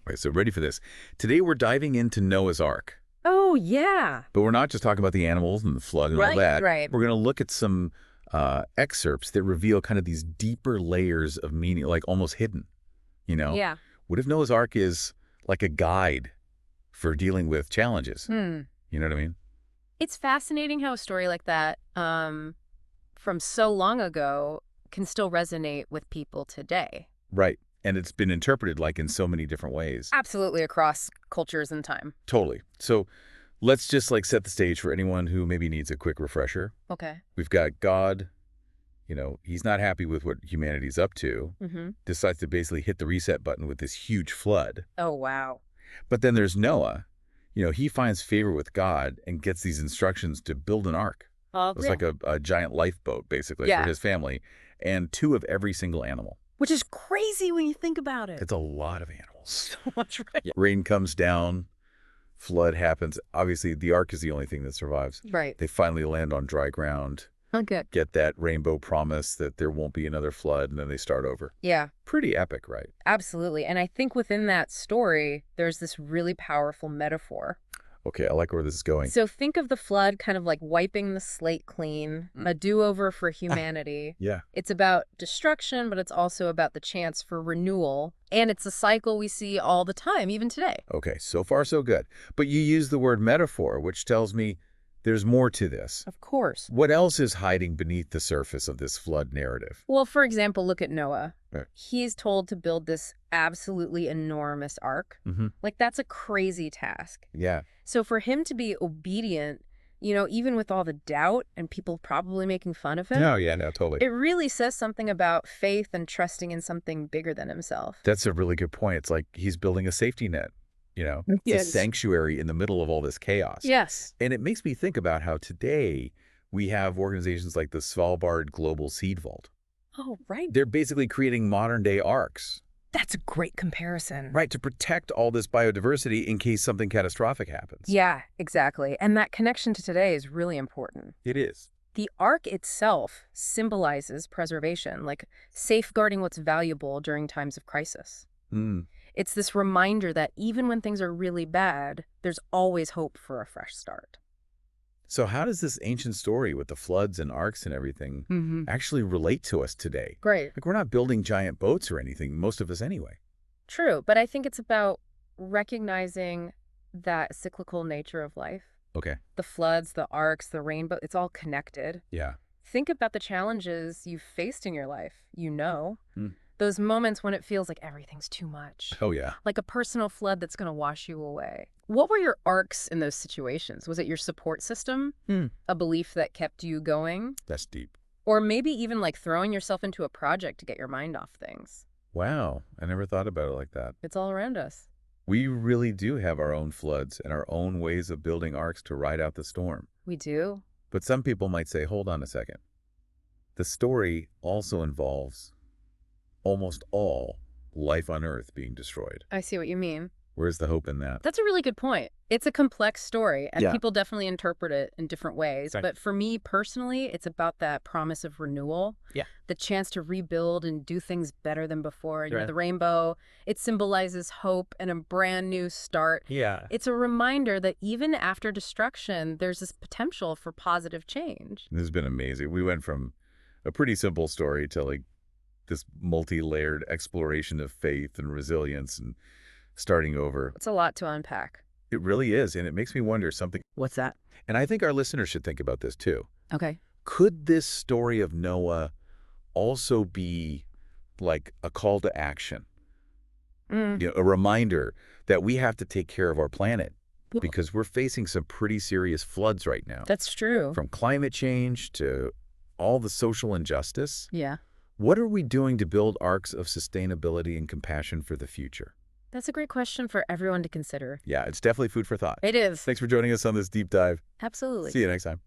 Okay, so ready for this. Today we're diving into Noah's Ark. Oh, yeah. But we're not just talking about the animals and the flood and all that. Right. We're going to look at some excerpts that reveal kind of these deeper layers of meaning, like almost hidden, you know? Yeah. What if Noah's Ark is like a guide for dealing with challenges? Hmm. You know what I mean? It's fascinating how a story like that, from so long ago, can still resonate with people today. Right. And it's been interpreted like in so many different ways. Absolutely, across cultures and time. Totally. So let's just like set the stage for anyone who maybe needs a quick refresher. Okay. We've got God, he's not happy with what humanity's up to, decides to basically hit the reset button with this huge flood. Oh, wow. But then there's Noah. He finds favor with God and gets these instructions to build an ark. It's like a giant lifeboat, basically, for his family, and 2 of every single animal. Which is crazy when you think about it. It's a lot of animals. So much, right? Yeah. Rain comes down, flood happens. Obviously, the ark is the only thing that survives. Right. They finally land on dry ground. Okay. Get that rainbow promise that there won't be another flood, and then they start over. Yeah. Pretty epic, right? Absolutely. And I think within that story, there's this really powerful metaphor. Okay, I like where this is going. So think of the flood kind of like wiping the slate clean, a do-over for humanity. Yeah. It's about destruction, but it's also about the chance for renewal. And it's a cycle we see all the time, even today. Okay, so far so good. But you use the word metaphor, which tells me there's more to this. Of course. What else is hiding beneath the surface of this flood narrative? Well, for example, look at Noah. Right. He's told to build this absolutely enormous ark. Like, that's a crazy task. Yeah. So for him to be obedient, even with all the doubt and people probably making fun of him. Oh, yeah, no, totally. It really says something about faith and trusting in something bigger than himself. That's a really good point. It's like he's building a safety net, It's a sanctuary in the middle of all this chaos. Yes. And it makes me think about how today we have organizations like the Svalbard Global Seed Vault. Oh, right. They're basically creating modern-day arks. That's a great comparison. Right, to protect all this biodiversity in case something catastrophic happens. Yeah, exactly. And that connection to today is really important. It is. The ark itself symbolizes preservation, like safeguarding what's valuable during times of crisis. It's this reminder that even when things are really bad, there's always hope for a fresh start. So how does this ancient story with the floods and arks and everything actually relate to us today? Great. Like, we're not building giant boats or anything, most of us anyway. True, but I think it's about recognizing that cyclical nature of life. Okay. The floods, the arks, the rainbow, it's all connected. Yeah. Think about the challenges you've faced in your life, Those moments when it feels like everything's too much. Oh, yeah. Like a personal flood that's going to wash you away. What were your arcs in those situations? Was it your support system? A belief that kept you going? That's deep. Or maybe even like throwing yourself into a project to get your mind off things. Wow. I never thought about it like that. It's all around us. We really do have our own floods and our own ways of building arks to ride out the storm. We do. But some people might say, hold on a second. The story also involves almost all life on Earth being destroyed. I see what you mean. Where's the hope in that? That's a really good point. It's a complex story, and Yeah. people definitely interpret it in different ways. Right. But for me personally, it's about that promise of renewal. Yeah. The chance to rebuild and do things better than before. Right. The rainbow, it symbolizes hope and a brand new start. Yeah. It's a reminder that even after destruction, there's this potential for positive change. This has been amazing. We went from a pretty simple story to like this multi-layered exploration of faith and resilience and starting over. It's a lot to unpack. It really is. And it makes me wonder something. What's that? And I think our listeners should think about this too. Okay. Could this story of Noah also be like a call to action? A reminder that we have to take care of our planet because we're facing some pretty serious floods right now. That's true. From climate change to all the social injustice. Yeah. What are we doing to build arcs of sustainability and compassion for the future? That's a great question for everyone to consider. Yeah, it's definitely food for thought. It is. Thanks for joining us on this deep dive. Absolutely. See you next time.